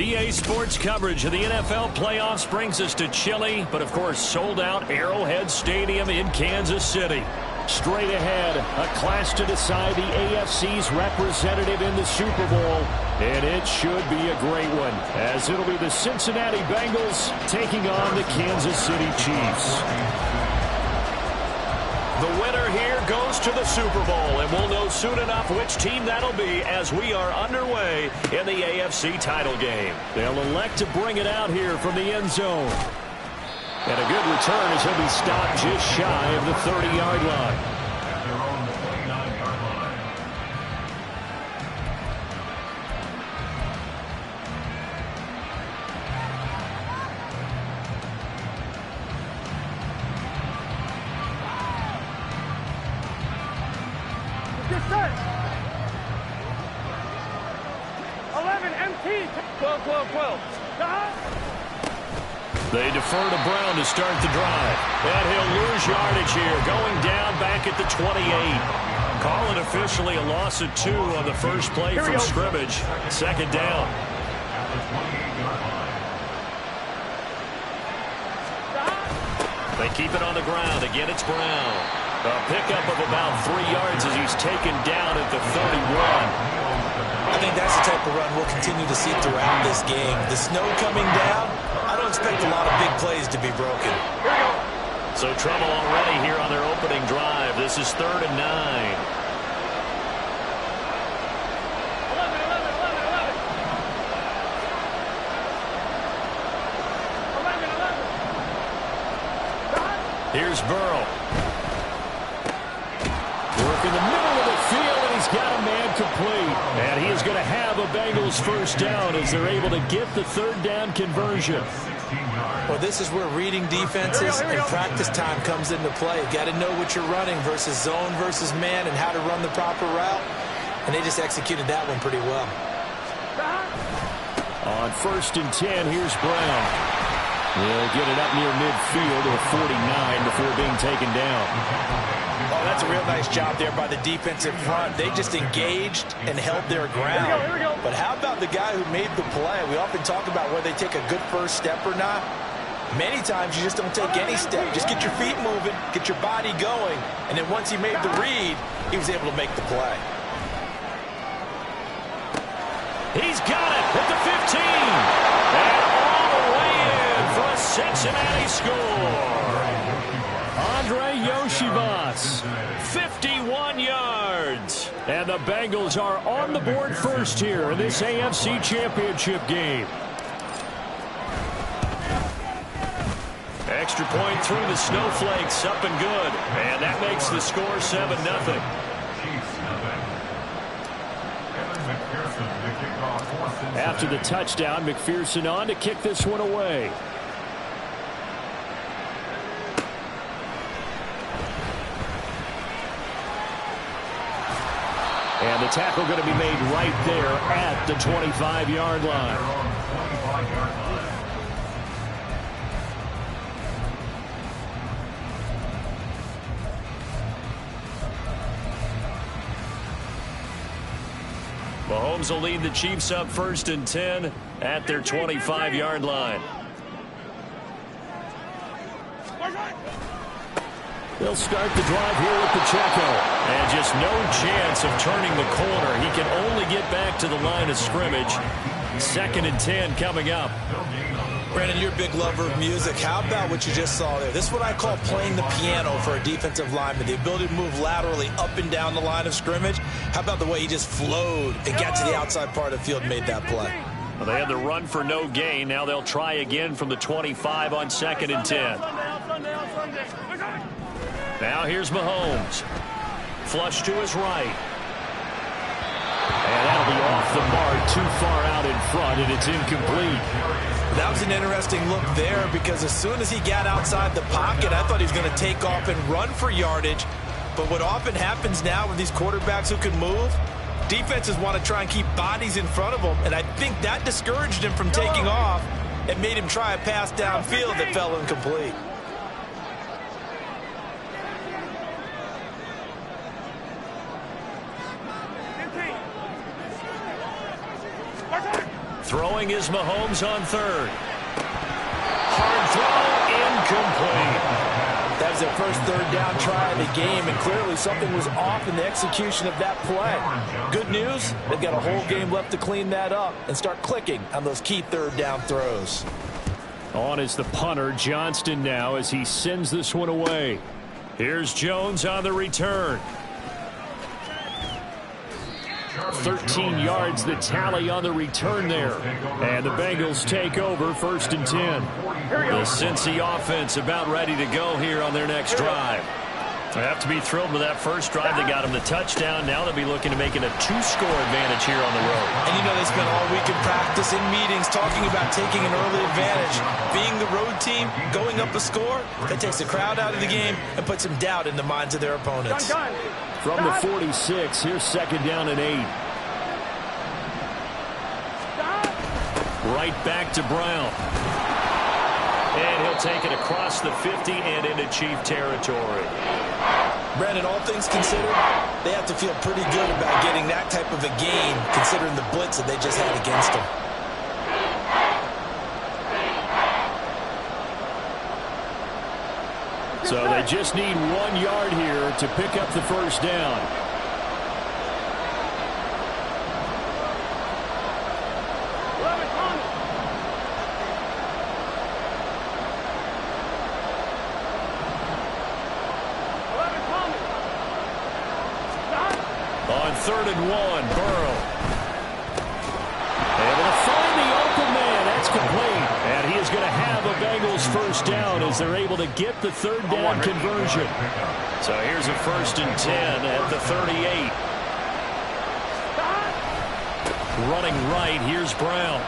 EA Sports coverage of the NFL playoffs brings us to chilly, but of course sold out Arrowhead Stadium in Kansas City. Straight ahead, a clash to decide the AFC's representative in the Super Bowl. And it should be a great one, as it'll be the Cincinnati Bengals taking on the Kansas City Chiefs. The winner here goes to the Super Bowl, and we'll know soon enough which team that'll be as we are underway in the AFC title game. They'll elect to bring it out here from the end zone. And a good return as he'll be stopped just shy of the 30-yard line. They defer to Brown to start the drive. And he'll lose yardage here, going down back at the 28. Call it officially a loss of 2 on the first play from scrimmage. Second down. They keep it on the ground. Again, it's Brown. A pickup of about 3 yards as he's taken down at the 31. I think that's the type of run we'll continue to see throughout this game. The snow coming down, I don't expect a lot of big plays to be broken. So trouble already here on their opening drive. This is 3rd and 9. Here's Burrow. Work in the middle of the field, and he's got a man complete. And he is going to have a Bengals first down as they're able to get the 3rd down conversion. Well, this is where reading defenses and practice time comes into play. You got to know what you're running versus zone versus man and how to run the proper route. And they just executed that one pretty well. On 1st and 10, here's Brown. They'll get it up near midfield to the 49 before being taken down. Oh, that's a real nice job there by the defensive front. They just engaged and held their ground. Here we go. But how about the guy who made the play? We often talk about whether they take a good first step or not. Many times you just don't take any step. Just get your feet moving, get your body going, and then once he made the read, he was able to make the play. He's got it at the 15. And all the way in for a Cincinnati score. Andre Yoshivas, 51 yards. And the Bengals are on the board first here in this AFC Championship game. Extra point through the snowflakes, up and good. And that makes the score 7-0. After the touchdown, McPherson on to kick this one away. And the tackle going to be made right there at the 25-yard line. Mahomes will lead the Chiefs up 1st and 10 at their 25-yard line. They'll start the drive here with Pacheco. And just no chance of turning the corner. He can only get back to the line of scrimmage. 2nd and 10 coming up. Brandon, you're a big lover of music. How about what you just saw there? This is what I call playing the piano for a defensive lineman. The ability to move laterally up and down the line of scrimmage. How about the way he just flowed and got to the outside part of the field and made that play? Well, they had the run for no gain. Now they'll try again from the 25 on 2nd and 10. Now here's Mahomes. Flush to his right. And that'll be off the mark, too far out in front, and it's incomplete. That was an interesting look there because as soon as he got outside the pocket, I thought he was going to take off and run for yardage. But what often happens now with these quarterbacks who can move, defenses want to try and keep bodies in front of them, and I think that discouraged him from taking off and made him try a pass downfield that fell incomplete. Throwing is Mahomes on third. Hard throw, incomplete. That was their first third down try of the game, and clearly something was off in the execution of that play. Good news, they've got a whole game left to clean that up and start clicking on those key third down throws. On is the punter, Johnston, now as he sends this one away. Here's Jones on the return. 13 yards the tally on the return there. And the Bengals take over 1st and 10. The Cincy offense about ready to go here on their next drive. They have to be thrilled with that first drive. They got them the touchdown. Now they'll be looking to make it a 2-score advantage here on the road. And you know they spent all week in practice, in meetings, talking about taking an early advantage. Being the road team, going up a score, that takes the crowd out of the game and puts some doubt in the minds of their opponents. From the 46, here's 2nd down and 8. Right back to Brown. And he'll take it across the 50 and into Chief territory. Brandon, all things considered, they have to feel pretty good about getting that type of a gain, considering the blitz that they just had against them. So they just need 1 yard here to pick up the first down. On 3rd and 1, Burrow. Able to find the open man. That's complete. And he is going to have a Bengals first down as they're able to get the 3rd down conversion. So here's a 1st and 10 at the 38. Running right, here's Brown.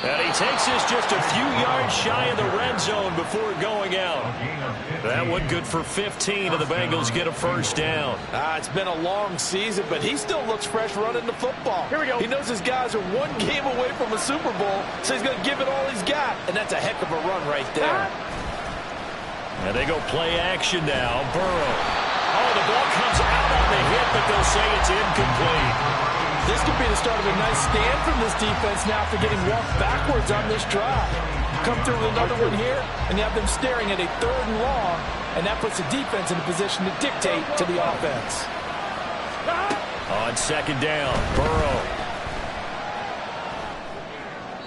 And he takes this just a few yards shy of the red zone before going out. That one good for 15, and the Bengals get a first down. It's been a long season, but he still looks fresh running the football. Here we go. He knows his guys are 1 game away from a Super Bowl, so he's going to give it all he's got, and that's a heck of a run right there. And they go play action now. Burrow. Oh, the ball comes out on the hit, but they'll say it's incomplete. This could be the start of a nice stand from this defense now after getting walked backwards on this drive. Come through with another one here, and you have them staring at a 3rd and long, and that puts the defense in a position to dictate to the offense. On 2nd down, Burrow.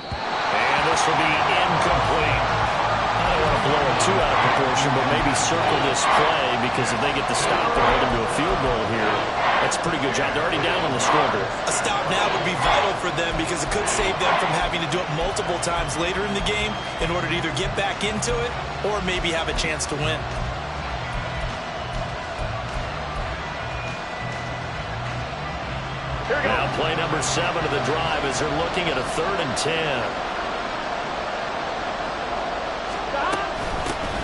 And this will be incomplete. I don't want to blow it too out of proportion, but maybe circle this play, because if they get the stop and hold them to a field goal here, that's a pretty good job. They're already down on the scoreboard. A stop now would be vital for them because it could save them from having to do it multiple times later in the game in order to either get back into it or maybe have a chance to win. Now play number 7 of the drive as they're looking at a 3rd and 10.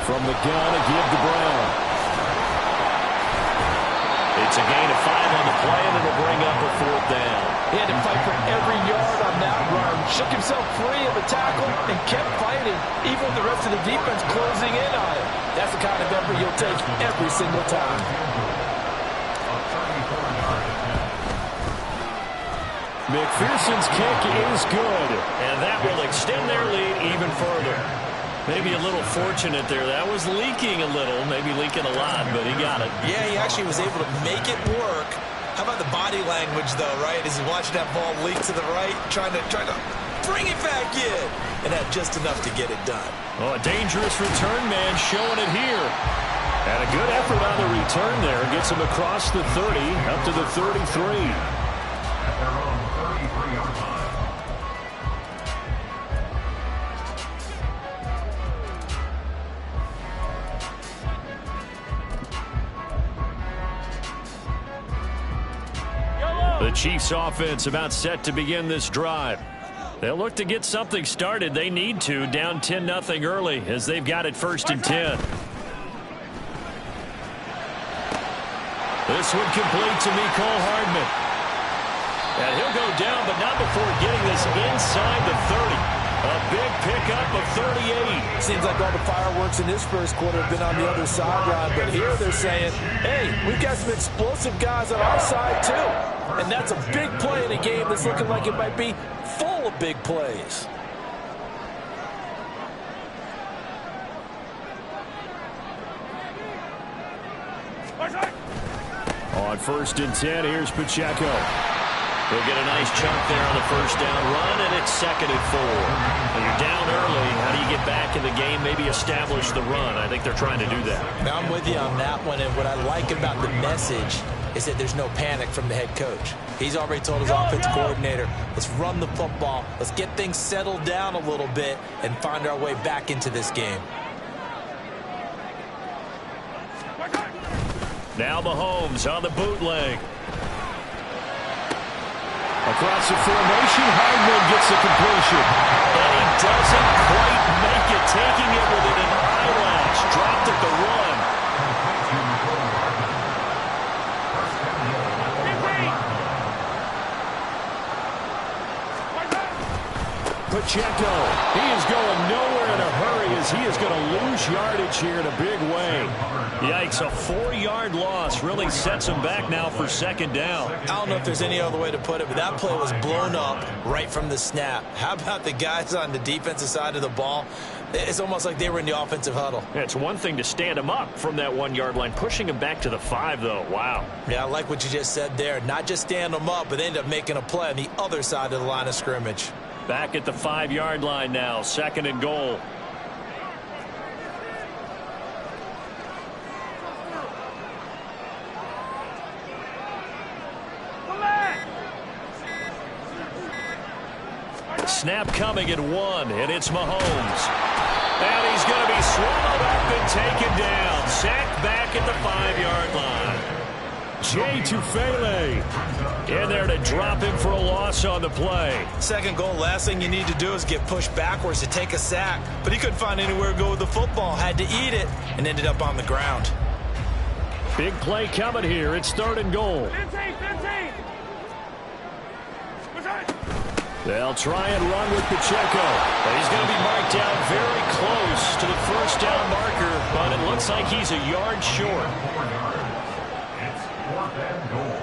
From the gun, a give to Brown. It's a gain of 5 on the play, and it'll bring up a 4th down. He had to fight for every yard on that run. Shook himself free of the tackle and kept fighting, even with the rest of the defense closing in on him. That's the kind of effort you'll take every single time. McPherson's kick is good, and that will extend their lead even further. Maybe a little fortunate there. That was leaking a little, maybe leaking a lot, but he got it. Yeah, he actually was able to make it work. How about the body language, though, right? As he watched that ball leak to the right, trying to bring it back in, and had just enough to get it done. Oh, a dangerous return man showing it here. And a good effort on the return there. Gets him across the 30, up to the 33. The Chiefs offense about set to begin this drive. They'll look to get something started. They need to, down 10-0 early as they've got it 1st and 10. This one complete to Mecole Hardman. And he'll go down, but not before getting this inside the 30. A big pickup of 38. Seems like all the fireworks in this first quarter have been on the other sideline, but here they're saying, hey, we've got some explosive guys on our side too. And that's a big play in a game that's looking like it might be full of big plays. On 1st and 10, here's Pacheco. He'll get a nice chunk there on the first down run, and it's 2nd and 4. When you're down early, how do you get back in the game, maybe establish the run? I think they're trying to do that. Now, I'm with you on that one, and what I like about the message is that there's no panic from the head coach. He's already told his offensive coordinator, let's run the football, let's get things settled down a little bit and find our way back into this game. Now Mahomes on the bootleg. Across the formation, Hardman gets the completion. And he doesn't quite make it, taking it within an eyelash. Dropped at the run. Pacheco, he is going nowhere in a hurry as he is going to lose yardage here in a big way. Yikes, a 4-yard loss really sets him back now for 2nd down. I don't know if there's any other way to put it, but that play was blown up right from the snap. How about the guys on the defensive side of the ball? It's almost like they were in the offensive huddle. Yeah, it's one thing to stand him up from that 1-yard line. Pushing him back to the 5, though. Wow. Yeah, I like what you just said there. Not just stand them up, but end up making a play on the other side of the line of scrimmage. Back at the 5-yard line now. 2nd and goal. Snap coming at 1, and it's Mahomes. And he's going to be swallowed up and taken down. Sacked back at the 5-yard line. Jay Tufele in there to drop him for a loss on the play. 2nd goal, last thing you need to do is get pushed backwards to take a sack. But he couldn't find anywhere to go with the football. Had to eat it and ended up on the ground. Big play coming here. It's 3rd and goal. 15. They'll try and run with Pacheco. But he's going to be marked down very close to the 1st down marker, but it looks like he's a yard short. It's 4th and goal.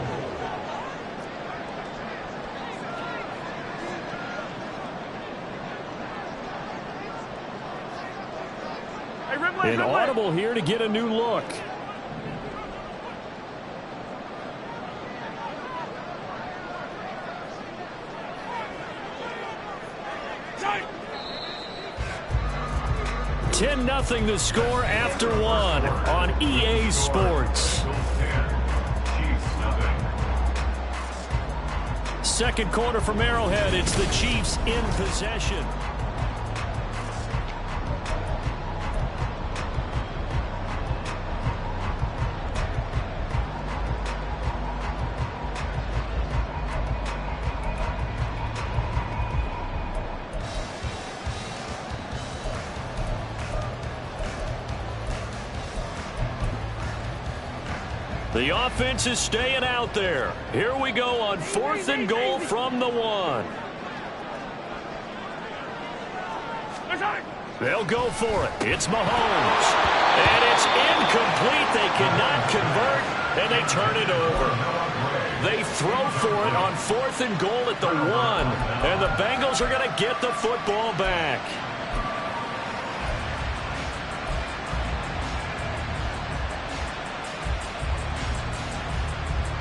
An audible here to get a new look. Ten 10-0 the score after 1 on EA Sports. 2nd quarter from Arrowhead. It's the Chiefs in possession. The offense is staying out there. Here we go on 4th and goal from the 1. They'll go for it. It's Mahomes. And it's incomplete. They cannot convert, and they turn it over. They throw for it on 4th and goal at the 1, and the Bengals are going to get the football back.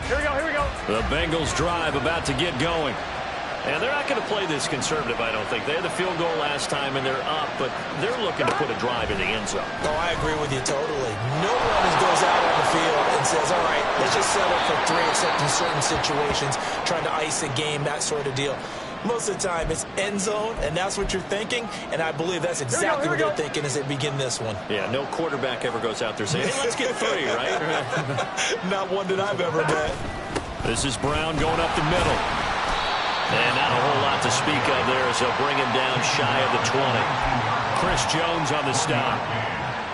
Here we go. The Bengals drive about to get going. And they're not going to play this conservative, I don't think. They had the field goal last time, and they're up, but they're looking to put a drive in the end zone. Oh, I agree with you totally. No one goes out on the field and says, all right, let's just settle for 3, except in certain situations, trying to ice a game, that sort of deal. Most of the time, it's end zone, and that's what you're thinking, and I believe that's exactly what they're thinking as they begin this one. Yeah, no quarterback ever goes out there saying, hey, let's get 3, right? Not one that I've ever met. This is Brown going up the middle. And not a whole lot to speak of there as they'll bring him down shy of the 20. Chris Jones on the stop.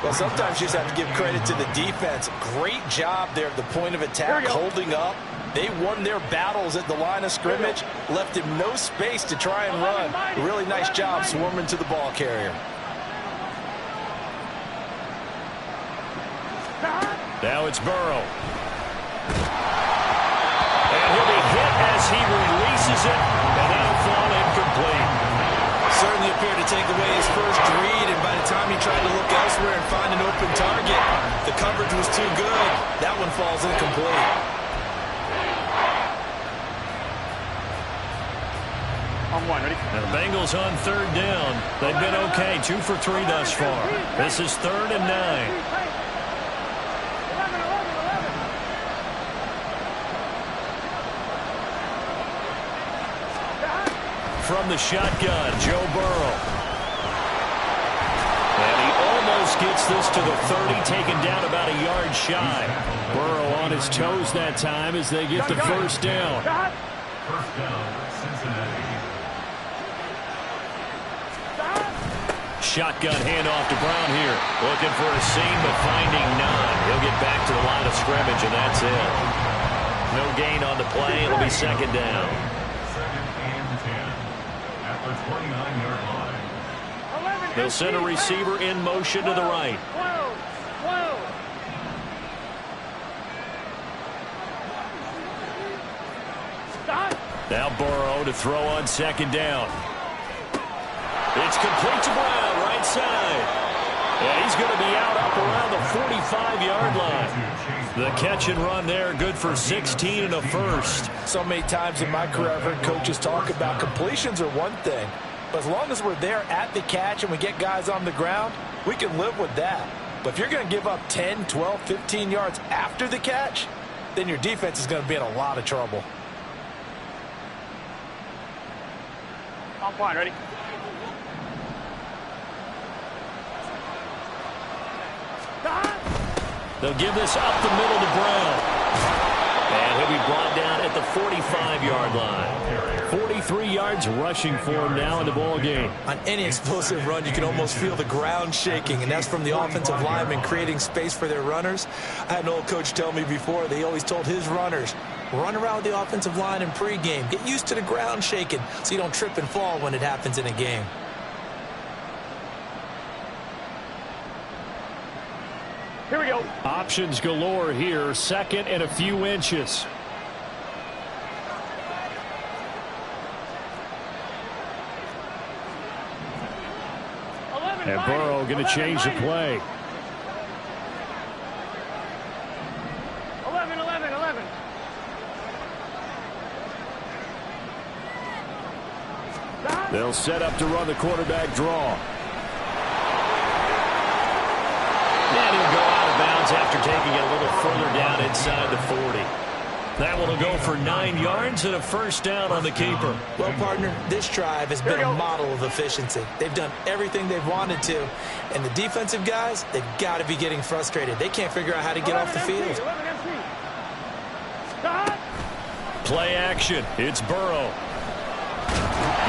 Well, sometimes you just have to give credit to the defense. Great job there at the point of attack, holding up. They won their battles at the line of scrimmage, left him no space to try and run. Really nice job swarming to the ball carrier. Now it's Burrow. And he'll be hit falls incomplete. On one, ready? And the Bengals on third down. They've been okay, 2 for 3 thus far. This is 3rd and 9. From the shotgun, Joe Burrow. And he almost gets this to the 30, taken down about a yard shy. Burrow on his toes that time as they get the first down. First down, Cincinnati. Shotgun handoff to Brown here. Looking for a seam, but finding none. He'll get back to the line of scrimmage, and that's it. No gain on the play. It'll be 2nd down. 2nd and 10 at the 29-yard line. They'll send a receiver in motion to the right. Now Burrow to throw on 2nd down. It's complete to Brown, right side. And he's going to be out up around the 45-yard line. The catch and run there, good for 16 and a first. So many times in my career, I've heard coaches talk about completions are one thing. But as long as we're there at the catch and we get guys on the ground, we can live with that. But if you're going to give up 10, 12, 15 yards after the catch, then your defense is going to be in a lot of trouble. On one, ready? They'll give this up the middle to Brown. And he'll be brought down at the 45-yard line. 43 yards rushing for him now in the ball game. On any explosive run, you can almost feel the ground shaking, and that's from the offensive linemen creating space for their runners. I had an old coach tell me before, they always told his runners, run around with the offensive line in pregame. Get used to the ground shaking so you don't trip and fall when it happens in a game. Here we go. Options galore here. 2nd and a few inches. And Burrow going to change the play. 11. They'll set up to run the quarterback draw. And he'll go out of bounds after taking it a little further down inside the 40. That one will go for 9 yards and a first down on the keeper. Well, partner, this drive has been a model of efficiency. They've done everything they've wanted to. And the defensive guys, they've got to be getting frustrated. They can't figure out how to get off the field. Play action. It's Burrow.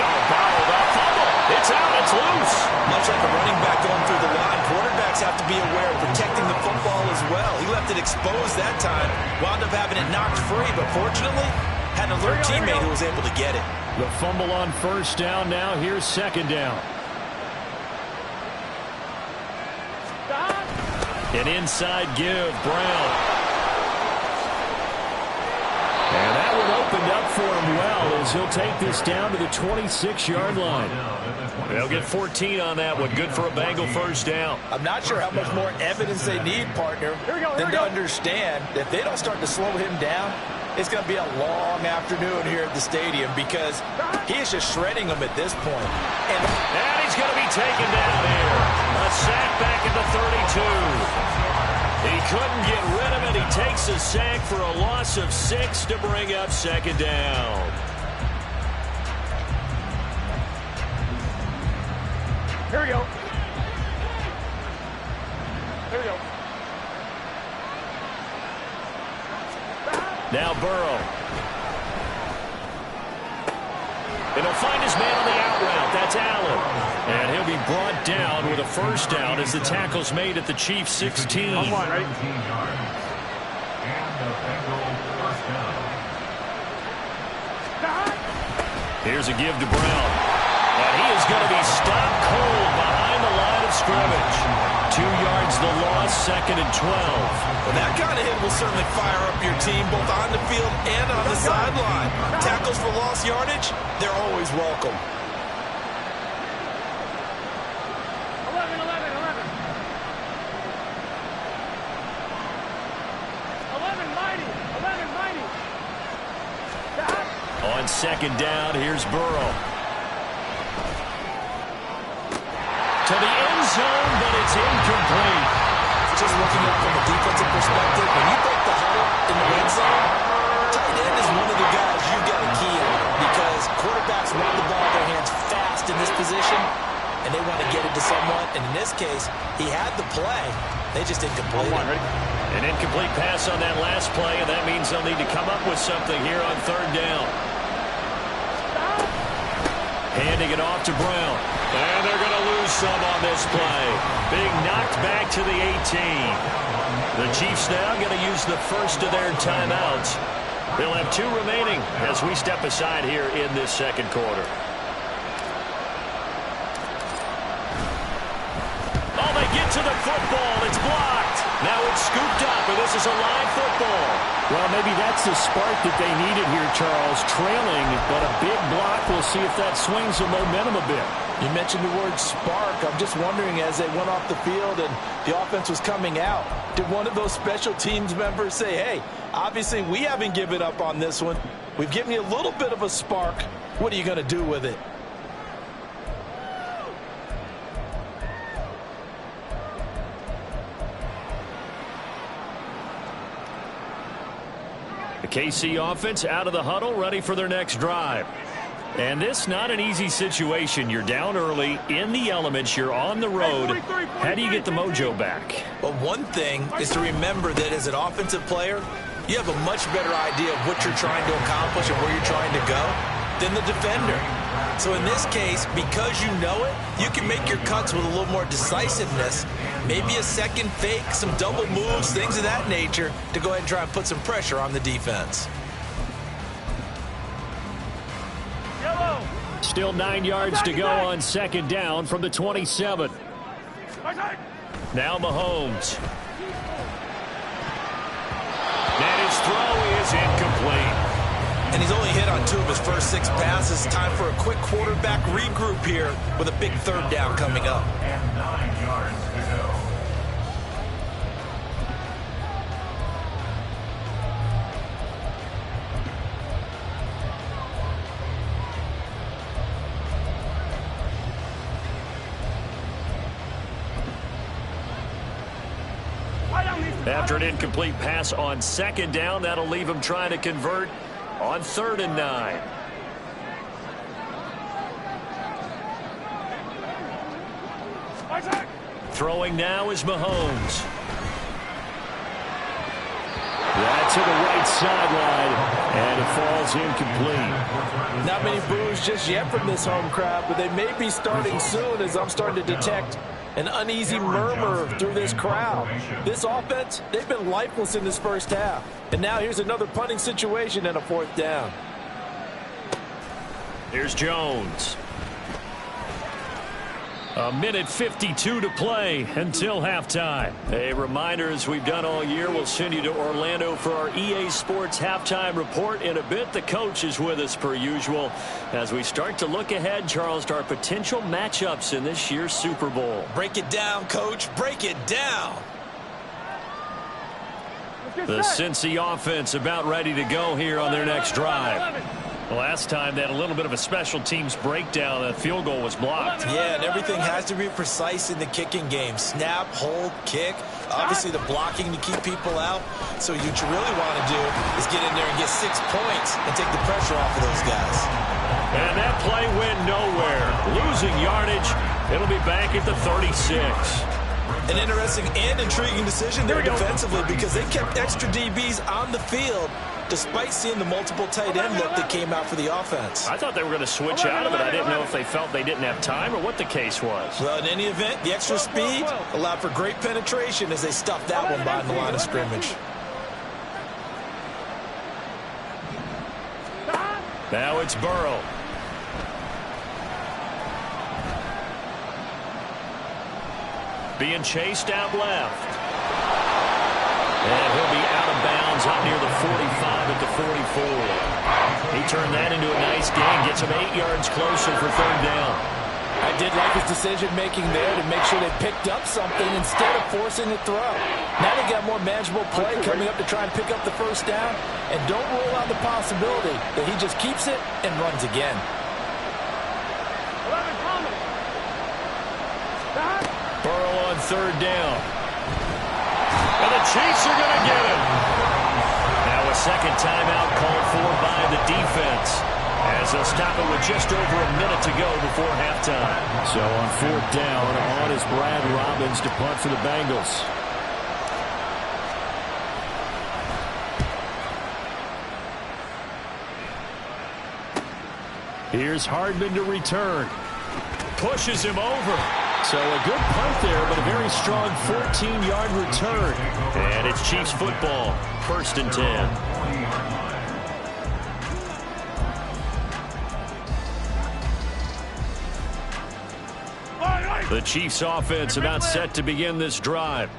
No, bottled up. Fumble. It's out. It's loose. Much like a running back going through the line, quarterbacks have to be aware of protecting the football as well. He left it exposed that time, wound up having it knocked free, but fortunately had an alert teammate who was able to get it. The fumble on first down now. Here's 2nd down. An inside give, Brown. And that one opened up for him well as he'll take this down to the 26-yard line. They'll get 14 on that one. Good for a Bengal first down. I'm not sure how much more evidence they need, partner, than to understand that if they don't start to slow him down, it's going to be a long afternoon here at the stadium because he is just shredding them at this point. And he's going to be taken down here. A sack back at the 32. He couldn't get rid of it. He takes a sack for a loss of 6 to bring up 2nd down. Here we go. Now Burrow. And he'll find his man on the out route. That's Allen. And he'll be brought down with a first down as the tackle's made at the Chiefs' 16. On one, right? 17 yards. And the Bengal first down. Here's a give to Brown. And he is going to be stopped cold behind the line of scrimmage. 2 yards the loss, 2nd and 12. Well, that kind of hit will certainly fire up your team both on the field and on the sideline. Tackles for lost yardage, they're always welcome. 11. On second down, here's Burrow. To the end zone, but it's incomplete. Just looking at it from a defensive perspective, when you break the huddle in the red zone, tight end is one of the guys you've got to key on because quarterbacks want the ball in their hands fast in this position, and they want to get it to someone. And in this case, he had the play. They just didn't complete it. An incomplete pass on that last play, and that means they'll need to come up with something here on third down. Handing it off to Brown. And they're going to lose some on this play. Being knocked back to the 18. The Chiefs now going to use the first of their timeouts. They'll have 2 remaining as we step aside here in this second quarter. Oh, they get to the football. It's blocked. Now it's scooped up, and this is a live football. Well, maybe that's the spark that they needed here, Charles. Trailing, but a big block. We'll see if that swings the momentum a bit. You mentioned the word spark. I'm just wondering, as they went off the field and the offense was coming out, did one of those special teams members say, hey, obviously we haven't given up on this one. We've given you a little bit of a spark. What are you going to do with it? The KC offense out of the huddle, ready for their next drive. And this not an easy situation. You're down early, in the elements, you're on the road. How do you get the mojo back? Well, one thing is to remember that as an offensive player, you have a much better idea of what you're trying to accomplish and where you're trying to go than the defender. So in this case, because you know it, you can make your cuts with a little more decisiveness, maybe a second fake, some double moves, things of that nature, to go ahead and try and put some pressure on the defense. Still 9 yards to go on second down from the 27. Now Mahomes. And his throw is incomplete. And he's only hit on 2 of his first 6 passes. Time for a quick quarterback regroup here with a big third down coming up. And 9 yards to go. After an incomplete pass on second down, that'll leave him trying to convert on 3rd and 9. Throwing now is Mahomes. That's to the right sideline, and it falls incomplete. Not many boos just yet from this home crowd, but they may be starting soon as I'm starting to detect an uneasy murmur through this crowd. This offense, they've been lifeless in this first half. And now here's another punting situation and a 4th down. Here's Jones. A minute 52 to play until halftime. A reminder, as we've done all year, we'll send you to Orlando for our EA Sports halftime report in a bit. The coach is with us per usual as we start to look ahead, Charles, to our potential matchups in this year's Super Bowl. Break it down, Coach. Break it down. The Cincy offense about ready to go here on their next drive. Last time they had a little bit of a special teams breakdown. That field goal was blocked. Yeah, and everything has to be precise in the kicking game. Snap, hold, kick. Obviously the blocking to keep people out. So what you really want to do is get in there and get 6 points and take the pressure off of those guys. And that play went nowhere. Losing yardage. It'll be back at the 36. An interesting and intriguing decision there defensively because they kept extra DBs on the field despite seeing the multiple tight end look that came out for the offense. I thought they were going to switch out of it. I didn't know if they felt they didn't have time or what the case was. Well, in any event, the extra speed allowed for great penetration as they stuffed that one behind the line of scrimmage. Now it's Burrow. Being chased out left. And he'll be out of bounds up near the 45 at the 44. He turned that into a nice gain. Gets him 8 yards closer for 3rd down. I did like his decision-making there to make sure they picked up something instead of forcing a throw. Now they got more manageable play coming up to try and pick up the first down, and don't rule out the possibility that he just keeps it and runs again. Burrow on third down. And the Chiefs are going to get it. Now a second timeout called for by the defense, as they'll stop it with just over a minute to go before halftime. So on fourth down, on is Brad Robbins to punt for the Bengals. Here's Hardman to return. Pushes him over. So a good punt there, but a very strong 14-yard return. And it's Chiefs football, 1st and 10. The Chiefs offense about set to begin this drive.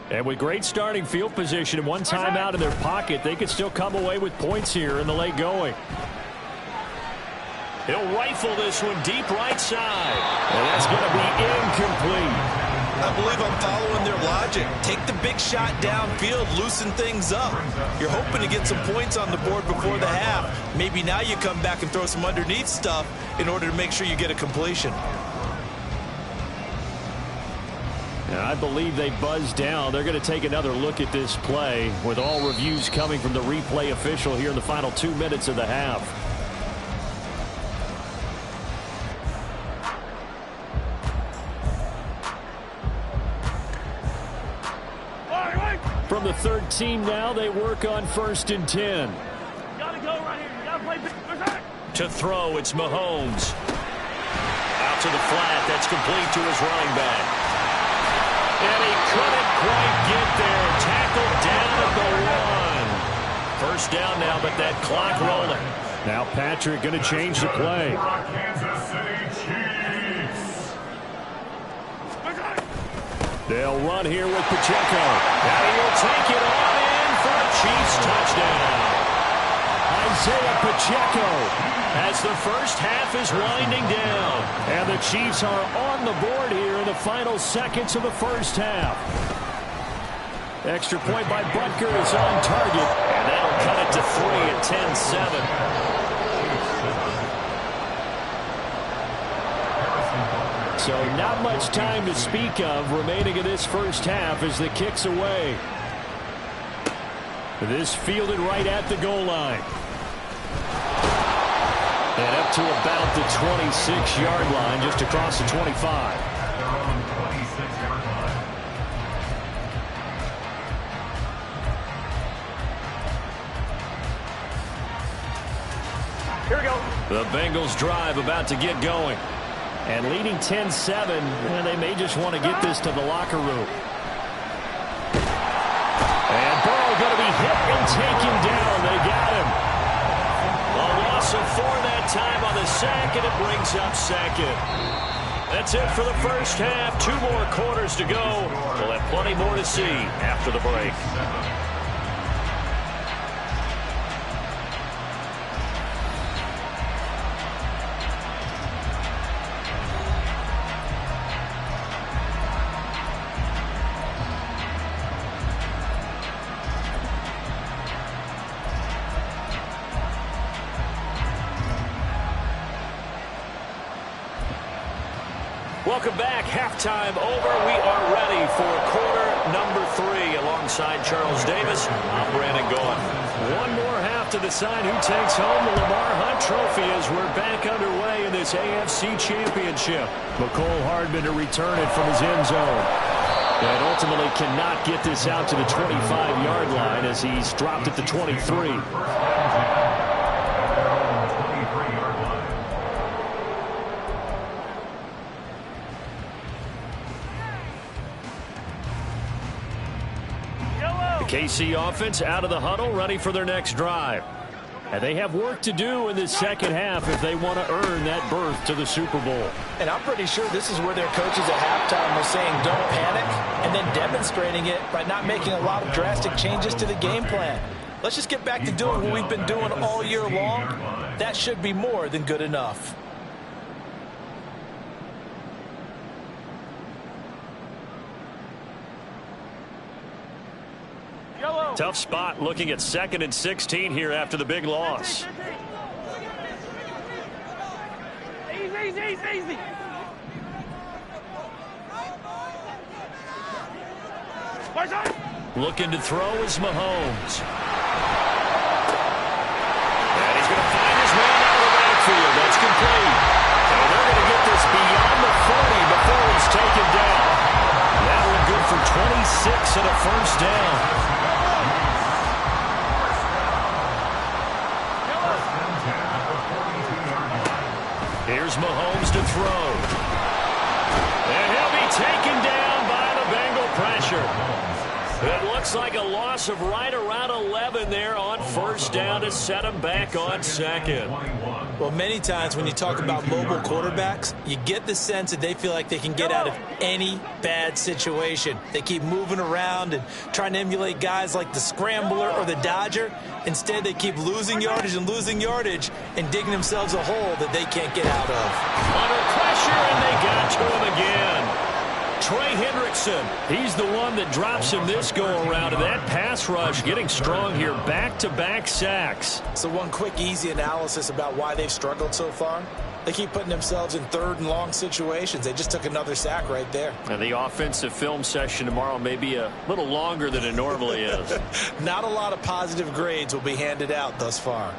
And with great starting field position and one timeout in their pocket, they could still come away with points here in the late going. He'll rifle this one deep right side. And that's going to be incomplete. I believe I'm following their logic. Take the big shot downfield, loosen things up. You're hoping to get some points on the board before the half. Maybe now you come back and throw some underneath stuff in order to make sure you get a completion. I believe they buzzed down. They're going to take another look at this play, with all reviews coming from the replay official here in the final 2 minutes of the half. From the 13 now, they work on 1st and 10. You gotta go right here. You gotta play big. To throw, it's Mahomes. Out to the flat. That's complete to his running back. And he couldn't quite get there. Tackled down at the 1. 1st down now, but that clock rolling. Now Patrick going to change the play. Kansas City Chiefs. They'll run here with Pacheco. And he will take it on in for a Chiefs touchdown. Isaiah Pacheco, as the first half is winding down. And the Chiefs are on the board here in the final seconds of the first half. Extra point by Butker is on target. And that'll cut it to 3 at 10-7. So not much time to speak of remaining in this first half as the kick's away. This fielded right at the goal line. And up to about the 26-yard line, just across the 25. They're on the 26-yard line. Here we go. The Bengals drive about to get going. And leading 10-7, and they may just want to get this to the locker room. And Burrow going to be hit and taken down. They got him. A loss of 4 that time on the sack, and it brings up 2nd. That's it for the first half. 2 more quarters to go. We'll have plenty more to see after the break. Welcome back. Halftime over. We are ready for quarter number 3. Alongside Charles Davis, I'm Brandon Gaughan. One more half to decide who takes home the Lamar Hunt Trophy as we're back underway in this AFC Championship. Mecole Hardman to return it from his end zone. And ultimately cannot get this out to the 25-yard line as he's dropped at the 23. KC offense out of the huddle, ready for their next drive. And they have work to do in this second half if they want to earn that berth to the Super Bowl. And I'm pretty sure this is where their coaches at halftime were saying don't panic, and then demonstrating it by not making a lot of drastic changes to the game plan. Let's just get back to doing what we've been doing all year long. That should be more than good enough. Tough spot looking at 2nd and 16 here after the big loss. Easy. Looking to throw is Mahomes. And he's going to find his man out of the backfield. That's complete. And they're going to get this beyond the 40 before he's taken down. That one good for 26 and a first down. Here's Mahomes to throw. And he'll be taken down by the Bengal pressure. It looks like a loss of right around 11 there on first down to set him back on 2nd. Well, many times when you talk about mobile quarterbacks, you get the sense that they feel like they can get out of any bad situation. They keep moving around and trying to emulate guys like the Scrambler or the Dodger. Instead, they keep losing yardage and digging themselves a hole that they can't get out of. Under pressure, and they got to him again. Trey Hendrickson, he's the one that drops him this go-around. And that pass rush getting strong here. Back-to-back sacks. So one quick, easy analysis about why they've struggled so far. They keep putting themselves in 3rd and long situations. They just took another sack right there. And the offensive film session tomorrow may be a little longer than it normally is. Not a lot of positive grades will be handed out thus far.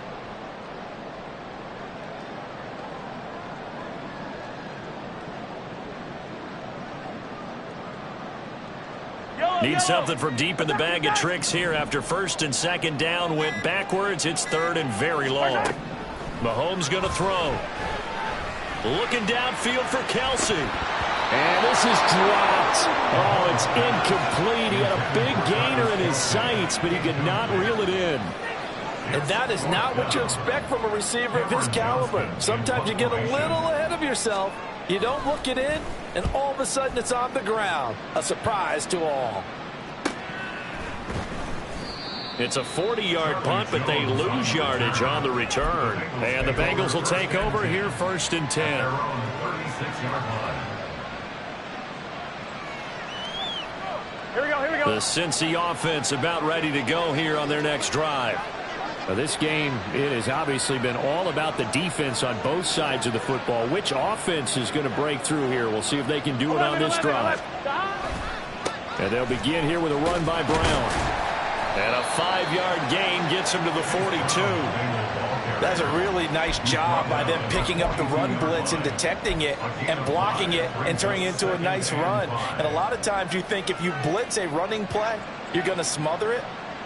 Need something from deep in the bag of tricks here after 1st and 2nd down went backwards. It's 3rd and very long. Mahomes going to throw. Looking downfield for Kelsey. And this is dropped. Oh, it's incomplete. He had a big gainer in his sights, but he could not reel it in. And that is not what you expect from a receiver of his caliber. Sometimes you get a little ahead of yourself. You don't look it in, and all of a sudden it's on the ground. A surprise to all. It's a 40-yard punt, but they lose yardage on the return. And the Bengals will take over here 1st and 10. Here we go. The Cincy offense about ready to go here on their next drive. Now, this game, it has obviously been all about the defense on both sides of the football. Which offense is going to break through here? We'll see if they can do it on this drive. And they'll begin here with a run by Brown. And a 5-yard gain gets him to the 42. That's a really nice job by them picking up the run blitz and detecting it and blocking it and turning it into a nice run. And a lot of times you think if you blitz a running play, you're going to smother it.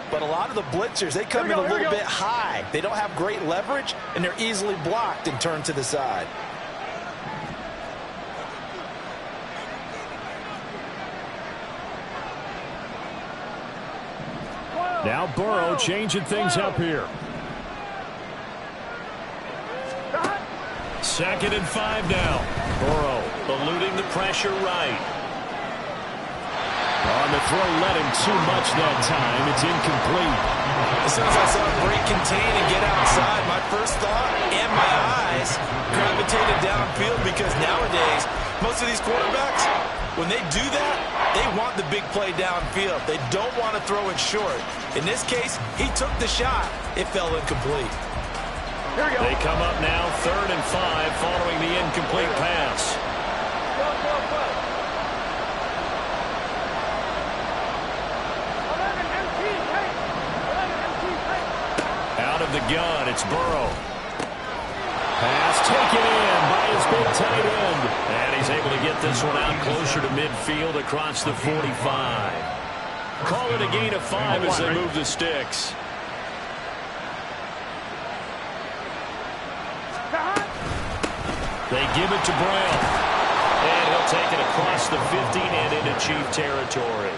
But a lot of the blitzers, they come in a little bit high. They don't have great leverage, and they're easily blocked and turned to the side. Now Burrow changing things up here. 2nd and 5 now. Burrow eluding the pressure right. On the throw, let him too much that time. It's incomplete. As soon as I saw him break contain and get outside, my first thought and my eyes gravitated downfield, because nowadays, most of these quarterbacks, when they do that, they want the big play downfield. They don't want to throw it short. In this case, he took the shot. It fell incomplete. Here we go. They come up now 3rd and 5 following the incomplete pass. Out of the gun, it's Burrow. Pass taken in by his big tight end. And he's able to get this one out closer to midfield across the 45. Call it a gain of 5 as they move the sticks. They give it to Brown. And he'll take it across the 15 and into Chief territory.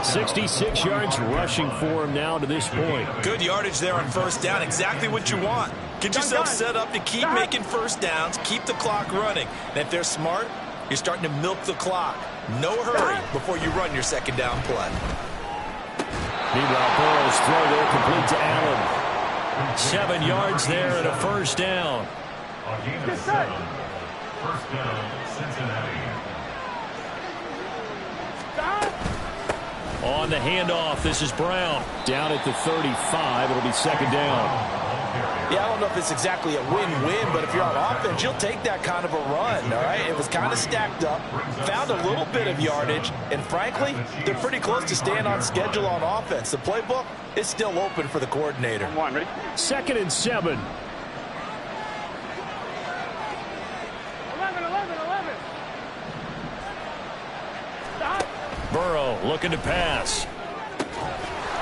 66 yards rushing for him now to this point. Good yardage there on first down. Exactly what you want. Get yourself set up to keep making first downs, keep the clock running. And if they're smart, you're starting to milk the clock. No hurry before you run your second down play. Meanwhile, Burrow's throw there complete to Allen. 7 yards there and a first down. A gain of 7. First down, Cincinnati. On the handoff, this is Brown. Down at the 35, it'll be second down. Yeah, I don't know if it's exactly a win-win, but if you're on offense, you'll take that kind of a run, all right? It was kind of stacked up, found a little bit of yardage, and frankly, they're pretty close to staying on schedule on offense. The playbook is still open for the coordinator. Ready? Second and 7. 11. Stop. Burrow looking to pass.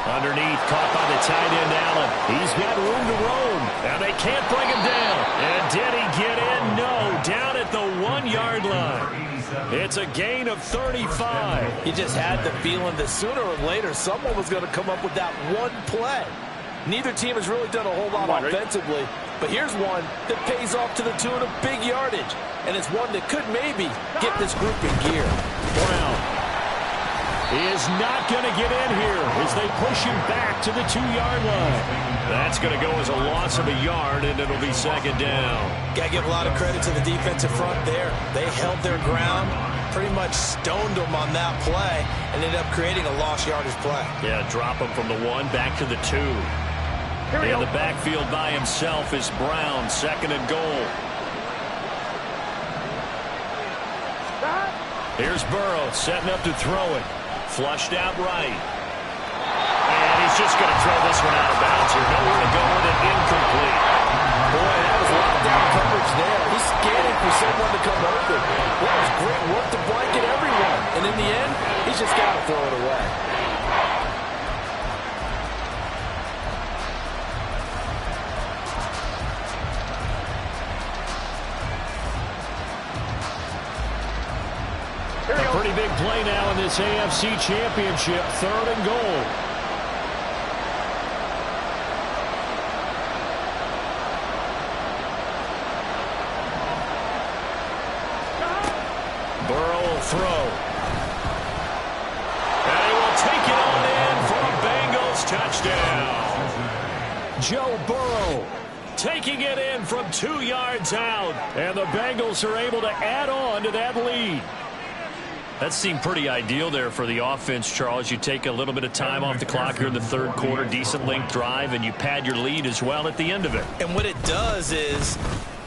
Underneath, caught by the tight end, Allen. He's got room to roam. Now they can't bring him down. And did he get in? No. Down at the 1-yard line. It's a gain of 35. He just had the feeling that sooner or later someone was going to come up with that one play. Neither team has really done a whole lot offensively, but here's one that pays off to the tune of big yardage, and it's one that could maybe get this group in gear. Brown is not going to get in here as they push him back to the 2-yard line. That's going to go as a loss of a yard, and it'll be second down. Got to give a lot of credit to the defensive front there. They held their ground, pretty much stoned them on that play, and ended up creating a lost yardage play. Yeah, drop him from the 1 back to the 2. In the backfield by himself is Brown, second and goal. Here's Burrow setting up to throw it. Flushed out right. And he's just going to throw this one out of bounds here. Nowhere to go with it, incomplete. Boy, that was lockdown coverage there. He's scanning for someone to come open. That was great work to blanket everyone. And in the end, he's just got to throw it away. A pretty big play now in this AFC Championship, third and goal. Burrow will throw. And he will take it on in for a Bengals touchdown. Joe Burrow taking it in from 2 yards out. And the Bengals are able to add on to that lead. That seemed pretty ideal there for the offense, Charles. You take a little bit of time off the clock here in the third quarter, decent length drive, and you pad your lead as well at the end of it. And what it does is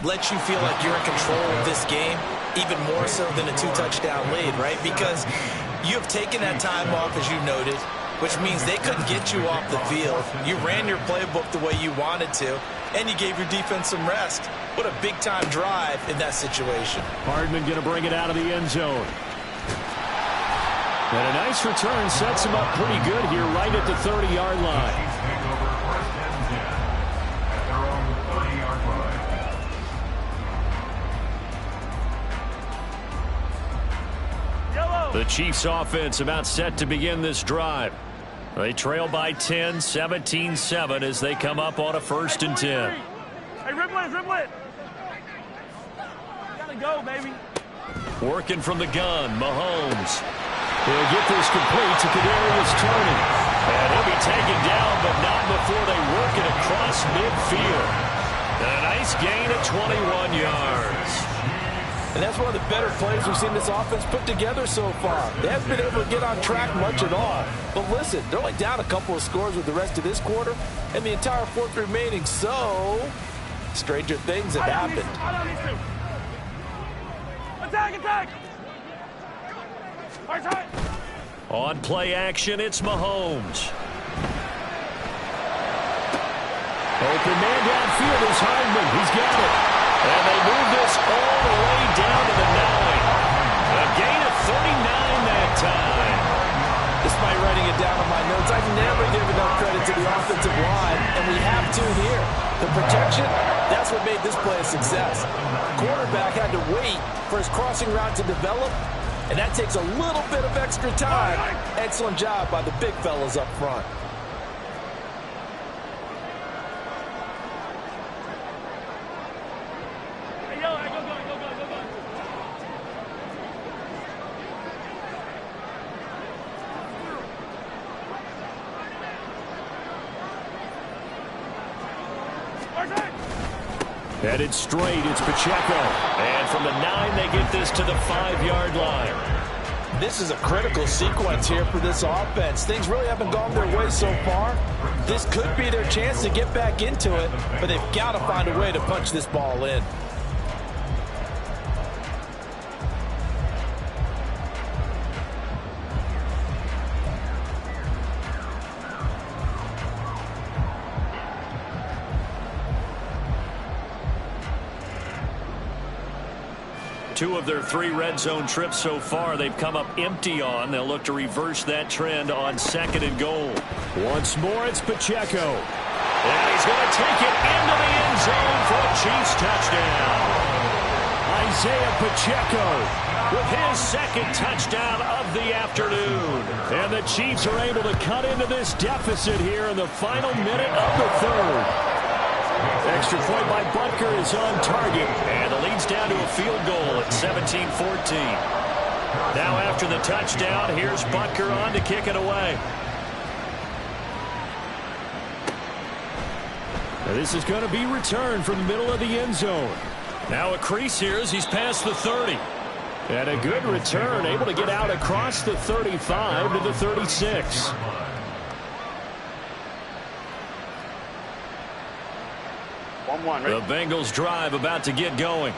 let you feel like you're in control of this game, even more so than a 2-touchdown lead, right? Because you have taken that time off, as you noted, which means they couldn't get you off the field. You ran your playbook the way you wanted to, and you gave your defense some rest. What a big-time drive in that situation. Hardman going to bring it out of the end zone. And a nice return sets him up pretty good here right at the 30-yard line. The Chiefs offense about set to begin this drive. They trail by 10, 17-7 as they come up on a 1st and 10. Hey, dribble it. Gotta go, baby. Working from the gun, Mahomes. He'll get this complete to Kadarius Toney. And he'll be taken down, but not before they work it across midfield. And a nice gain of 21 yards. And that's one of the better plays we've seen this offense put together so far. They haven't been able to get on track much at all. But listen, they're only down a couple of scores with the rest of this quarter and the entire fourth remaining. So, stranger things have happened. Attack! On play action, it's Mahomes. Open man downfield is Hardman. He's got it. And they move this all the way down to the 9. A gain of 39 that time. Despite writing it down on my notes, I never give enough credit to the offensive line, and we have to here. The protection, that's what made this play a success. Quarterback had to wait for his crossing route to develop, and that takes a little bit of extra time. Excellent job by the big fellas up front. Headed straight, it's Pacheco. And from the 9, they get this to the 5-yard line. This is a critical sequence here for this offense. Things really haven't gone their way so far. This could be their chance to get back into it, but they've got to find a way to punch this ball in. Two of their 3 red zone trips so far, they've come up empty on. They'll look to reverse that trend on 2nd and goal. Once more, it's Pacheco. And he's going to take it into the end zone for a Chiefs touchdown. Isaiah Pacheco With his 2nd touchdown of the afternoon. And the Chiefs are able to cut into this deficit here in the final minute of the 3rd. Extra point by Butker is on target. And the lead's down to a field goal at 17-14. Now after the touchdown, here's Butker on to kick it away. Now this is going to be returned from the middle of the end zone. Now a crease here as he's past the 30. And a good return, able to get out across the 35 to the 36. The Bengals drive about to get going.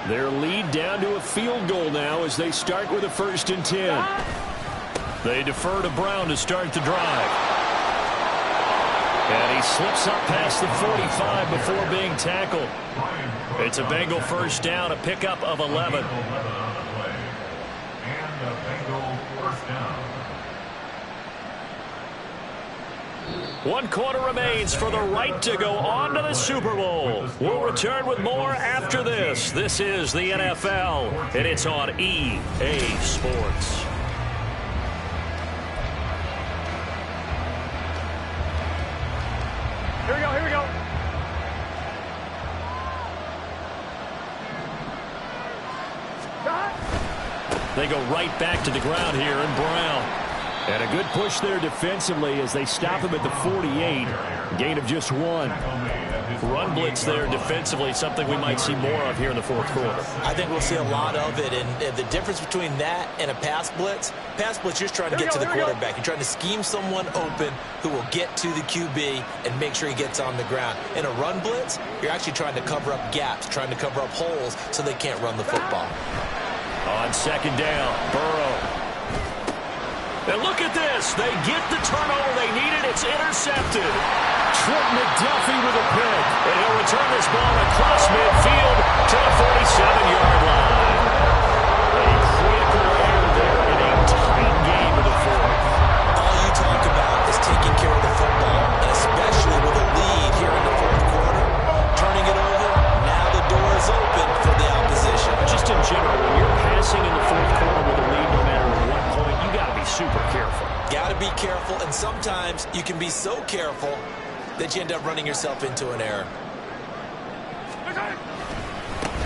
Their lead down to a field goal now as they start with a 1st and 10. They defer to Brown to start the drive. And he slips up past the 45 before being tackled. It's a Bengal 1st down, a pickup of 11. And a Bengal 1st down. 1 quarter remains for the right to go on to the Super Bowl. We'll return with more after this. This is the NFL, and it's on EA Sports. Here we go, here we go. They go right back to the ground here, and Brown. And a good push there defensively as they stop him at the 48. Gain of just 1. Run blitz there defensively, something we might see more of here in the 4th quarter. I think we'll see a lot of it, and the difference between that and a pass blitz, you're just trying to get to the quarterback. You're trying to scheme someone open who will get to the QB and make sure he gets on the ground. In a run blitz, you're actually trying to cover up gaps, trying to cover up holes so they can't run the football. On 2nd down, Burrow. And look at this. They get the turnover they needed. It's intercepted. Trent McDuffie with a pick. And he'll return this ball across midfield to the 47-yard line. A critical error there in a tight game of the 4th. All you talk about is taking care of the football, and especially with a lead here in the 4th quarter. Turning it over, now the door is open for the opposition. Just in general, when you're passing in the 4th quarter with a lead, no matter what point, you got to be super careful. Got to be careful, and sometimes you can be so careful that you end up running yourself into an error.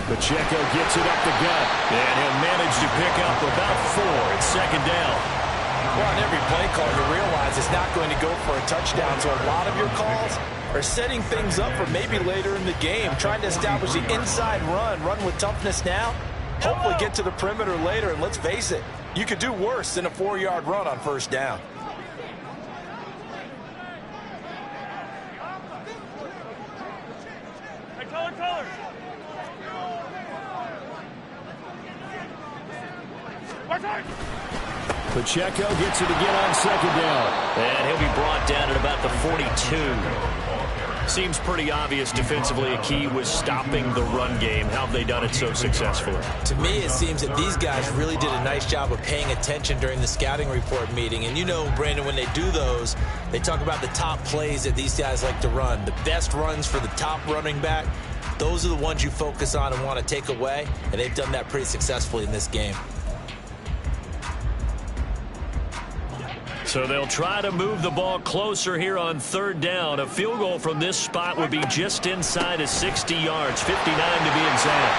Pacheco gets it up the gut. And he'll manage to pick up about 4. It's 2nd down. Well, on every play call, you realize it's not going to go for a touchdown, so a lot of your calls are setting things up for maybe later in the game, trying to establish the inside run with toughness now, hopefully get to the perimeter later, and let's face it, you could do worse than a 4-yard run on 1st down. Hey, color. Pacheco gets it again on 2nd down. And he'll be brought down at about the 42. Seems pretty obvious defensively a key was stopping the run game. How have they done it so successfully? To me, it seems that these guys really did a nice job of paying attention during the scouting report meeting. And you know, Brandon, when they do those, they talk about the top plays that these guys like to run. The best runs for the top running back, those are the ones you focus on and want to take away. And they've done that pretty successfully in this game. So they'll try to move the ball closer here on 3rd down. A field goal from this spot would be just inside of 60 yards, 59 to be exact.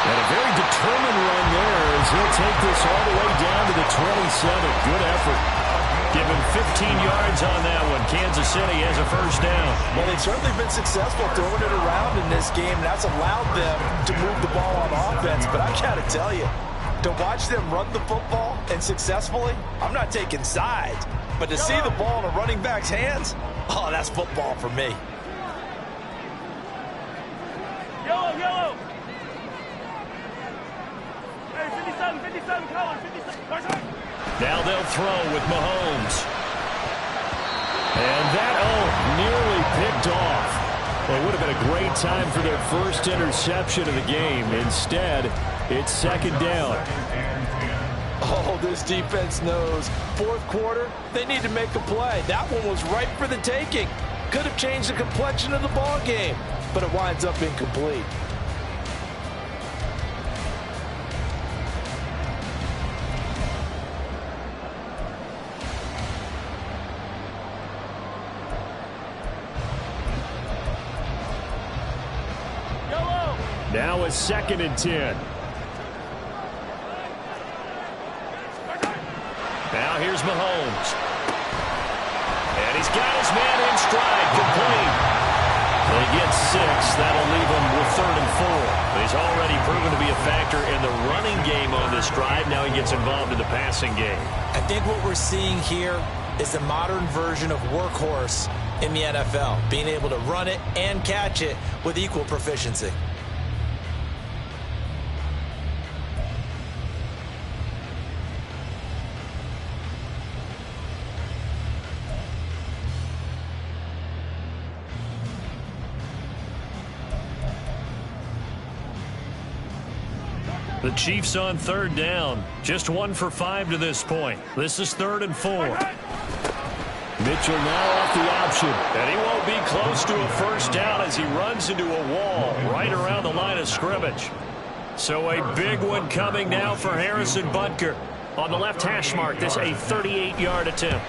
And a very determined run there as he'll take this all the way down to the 27. Good effort. Give him 15 yards on that one. Kansas City has a 1st down. Well, they've certainly been successful throwing it around in this game. That's allowed them to move the ball on offense. But I got to tell you, To watch them run the football and successfully, I'm not taking sides. But to see the ball in a running back's hands, oh, that's football for me. Yellow, yellow. Hey, 57, color, 57. Now they'll throw with Mahomes. And that, nearly picked off. Well, it would have been a great time for their first interception of the game. Instead, it's second down. Oh, this defense knows. Fourth quarter, they need to make a play. That one was ripe for the taking. Could have changed the complexion of the ball game, but it winds up incomplete. Now it's 2nd and 10. Now here's Mahomes. And he's got his man in stride, complete. They get 6. That'll leave him with 3rd and 4. He's already proven to be a factor in the running game on this drive. Now he gets involved in the passing game. I think what we're seeing here is the modern version of workhorse in the NFL, being able to run it and catch it with equal proficiency. The Chiefs on 3rd down. Just 1 for 5 to this point. This is 3rd and 4. Mitchell now off the option. And he won't be close to a first down as he runs into a wall right around the line of scrimmage. So a big one coming now for Harrison Butker. On the left hash mark, this a 38-yard attempt.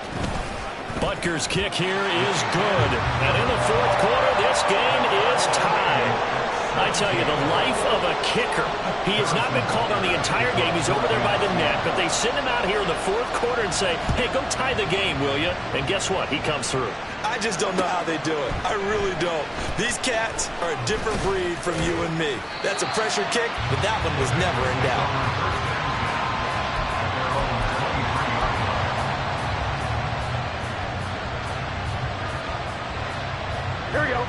Butker's kick here is good. And in the 4th quarter, this game is tied. I tell you, the life of a kicker. He has not been called on the entire game. He's over there by the net, but they send him out here in the 4th quarter and say, hey, go tie the game, will you? And guess what? He comes through. I just don't know how they do it. I really don't. These cats are a different breed from you and me. That's a pressure kick, but that one was never in doubt. Here we go.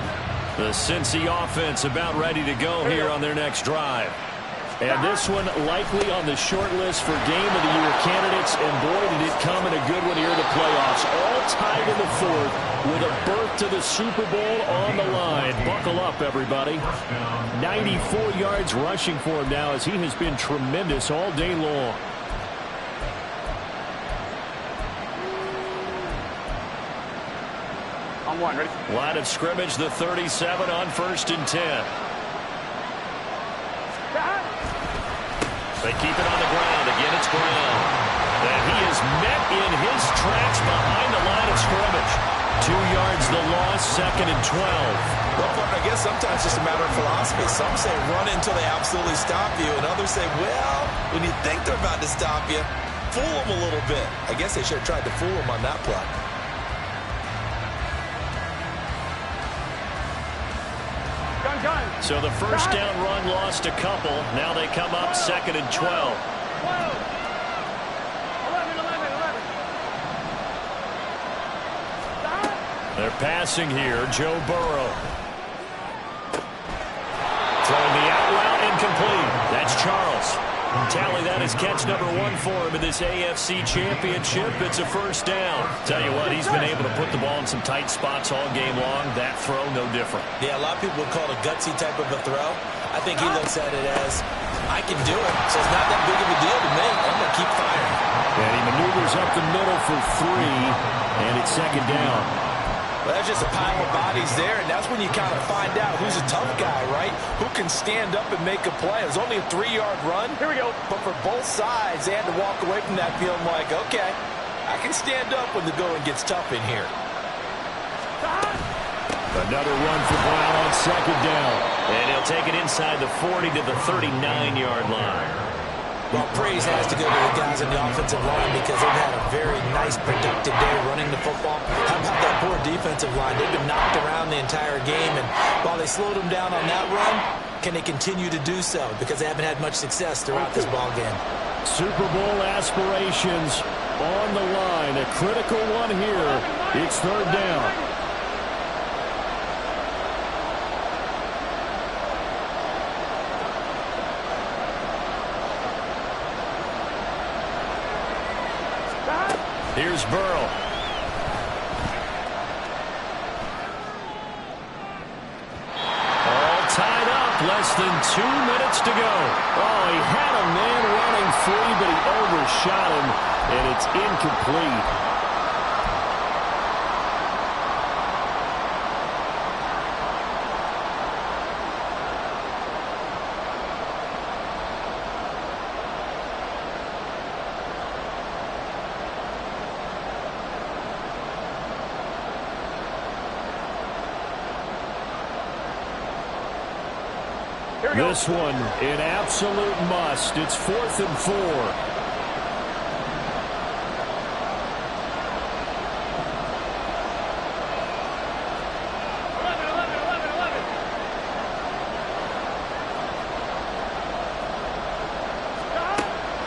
The Cincy offense about ready to go here on their next drive. And this one likely on the short list for Game of the Year candidates. And boy, did it come in a good one here in the playoffs. All tied in the 4th with a berth to the Super Bowl on the line. Buckle up, everybody. 94 yards rushing for him now as he has been tremendous all day long. On 1, ready? Line of scrimmage, the 37 on 1st and 10. They keep it on the ground. Again, it's Brown. And he is met in his tracks behind the line of scrimmage. 2 yards the loss, 2nd and 12. Well, I guess sometimes it's just a matter of philosophy. Some say run until they absolutely stop you, and others say, well, when you think they're about to stop you, fool them a little bit. I guess they should have tried to fool them on that play. So the first down run lost a couple. Now they come up 2nd and 12. 11. They're passing here. Joe Burrow. Throwing the out route incomplete. That's Charles. Tally that is catch number 1 for him in this AFC Championship. It's a first down. Tell you what, he's been able to put the ball in some tight spots all game long. That throw, no different. Yeah, a lot of people would call it a gutsy type of a throw. I think he looks at it as, I can do it, so it's not that big of a deal to me. I'm going to keep firing. And he maneuvers up the middle for 3, and it's 2nd down. Well, that's just a pile of bodies there, and that's when you kind of find out who's a tough guy, right? Who can stand up and make a play. It was only a 3-yard run. Here we go. But for both sides, they had to walk away from that feeling like, okay, I can stand up when the going gets tough in here. Another run for Brown on 2nd down. And he'll take it inside the 40 to the 39-yard line. Well, praise has to go to the guys on the offensive line because they've had a very nice, productive day running the football. How about that poor defensive line? They've been knocked around the entire game, and while they slowed them down on that run, can they continue to do so? Because they haven't had much success throughout this ball game. Super Bowl aspirations on the line. A critical one here. It's third down. Here's Burrow. All tied up. Less than 2 minutes to go. Oh, he had a man running free, but he overshot him, and it's incomplete. This one, an absolute must. It's 4th and 4. 11, 11.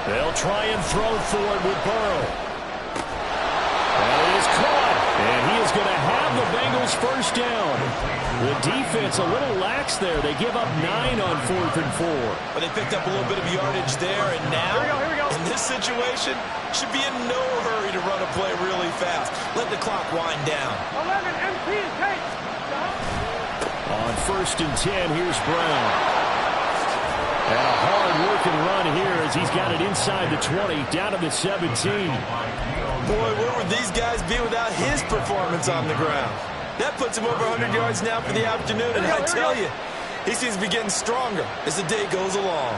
They'll try and throw for it with Burrow. That is caught, and he is going to have the Bengals first down. The defense a little lax there. They give up 9 on 4th and 4. But they picked up a little bit of yardage there, and now, Here we go. in this situation, should be in no hurry to run a play really fast. Let the clock wind down. 11, MP is Kate. On 1st and 10, here's Brown. And a hard-working run here as he's got it inside the 20, down to the 17. Boy, where would these guys be without his performance on the ground? That puts him over 100 yards now for the afternoon, and I tell you, he seems to be getting stronger as the day goes along.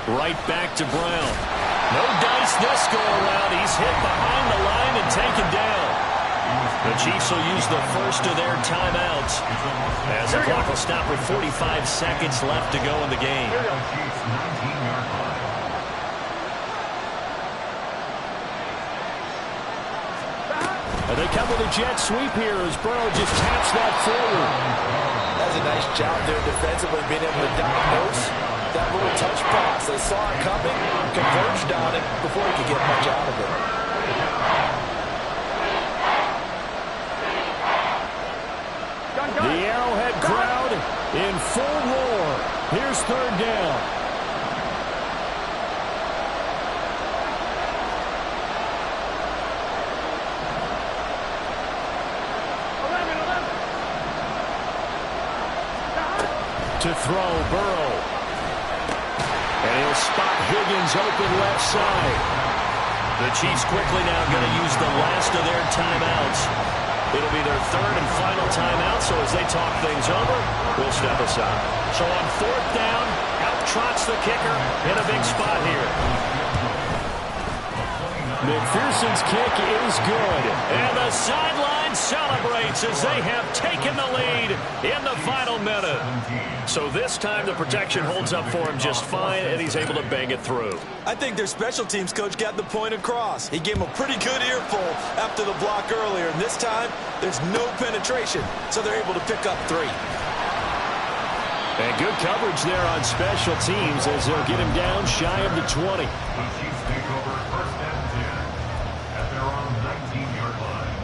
Right back to Brown. No dice this go-around. He's hit behind the line and taken down. The Chiefs will use the first of their timeouts as the clock will stop with 45 seconds left to go in the game. And they come with a jet sweep here as Burrow just taps that forward. That's a nice job there defensively, being able to diagnose that little touch pass. They saw it coming, converged on it before he could get much out of it. The Arrowhead crowd in full roar. Here's third down. To throw, Burrow. And he'll spot Higgins open left side. The Chiefs quickly now going to use the last of their timeouts. It'll be their third and final timeout, so as they talk things over, we'll step aside. So on 4th down, out trots the kicker in a big spot here. McPherson's kick is good. And the sideline celebrates as they have taken the lead in the final minute. So this time the protection holds up for him just fine, and he's able to bang it through. I think their special teams coach got the point across. He gave him a pretty good earful after the block earlier. And this time, there's no penetration, so they're able to pick up 3. And good coverage there on special teams as they'll get him down shy of the 20. The Chiefs take over 1st and 10 at their own 19-yard line.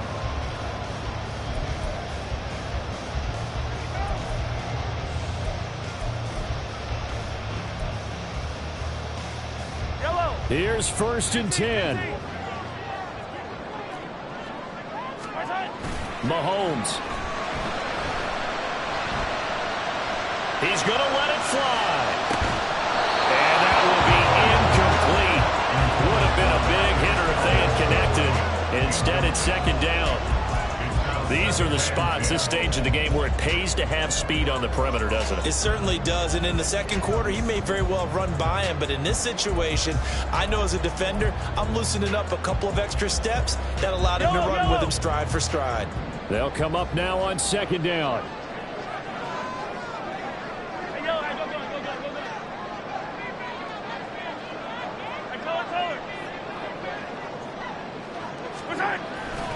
Yellow. Here's 1st and 10. Mahomes. He's going to let it fly. And that will be incomplete. Would have been a big hitter if they had connected. Instead, it's 2nd down. These are the spots, this stage of the game, where it pays to have speed on the perimeter, doesn't it? It certainly does, and in the second quarter, he may very well run by him, but in this situation, I know as a defender, I'm loosening up a couple of extra steps that allowed him to run with him stride for stride. They'll come up now on second down.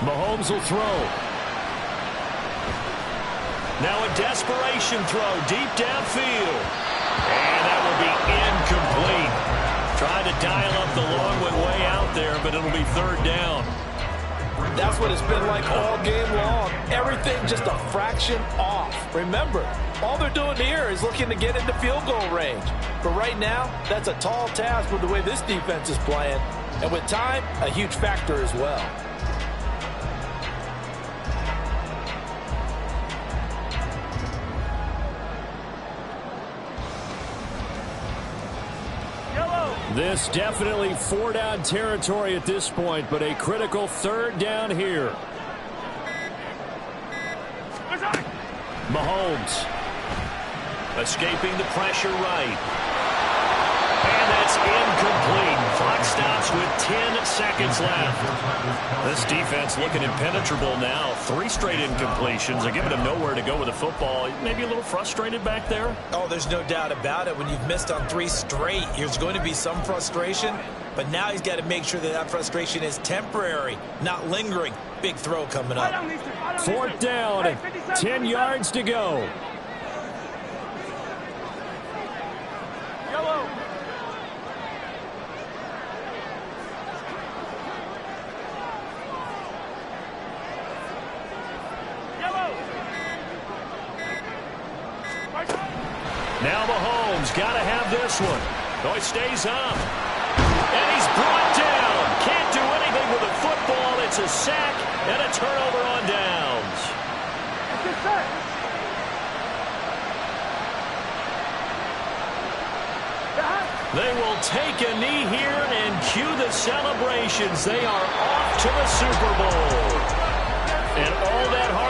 Mahomes will throw. Now a desperation throw deep downfield. And that will be incomplete. Trying to dial up the long one way out there, but it'll be third down. That's what it's been like all game long. Everything just a fraction off. Remember, all they're doing here is looking to get into field goal range. But right now, that's a tall task with the way this defense is playing. And with time, a huge factor as well. This definitely four-down territory at this point, but a critical third down here. Mahomes. Escaping the pressure right. And that's incomplete. Clock stops with 10 seconds left. This defense looking impenetrable now. 3 straight incompletions. They're giving him nowhere to go with the football. Maybe a little frustrated back there. Oh, there's no doubt about it. When you've missed on 3 straight, there's going to be some frustration. But now he's got to make sure that that frustration is temporary, not lingering. Big throw coming up. Fourth down, 10 yards to go. Now Mahomes got to have this one. Oh, he stays up. And he's brought down. Can't do anything with the football. It's a sack and a turnover on downs. They will take a knee here and cue the celebrations. They are off to the Super Bowl. And all that hard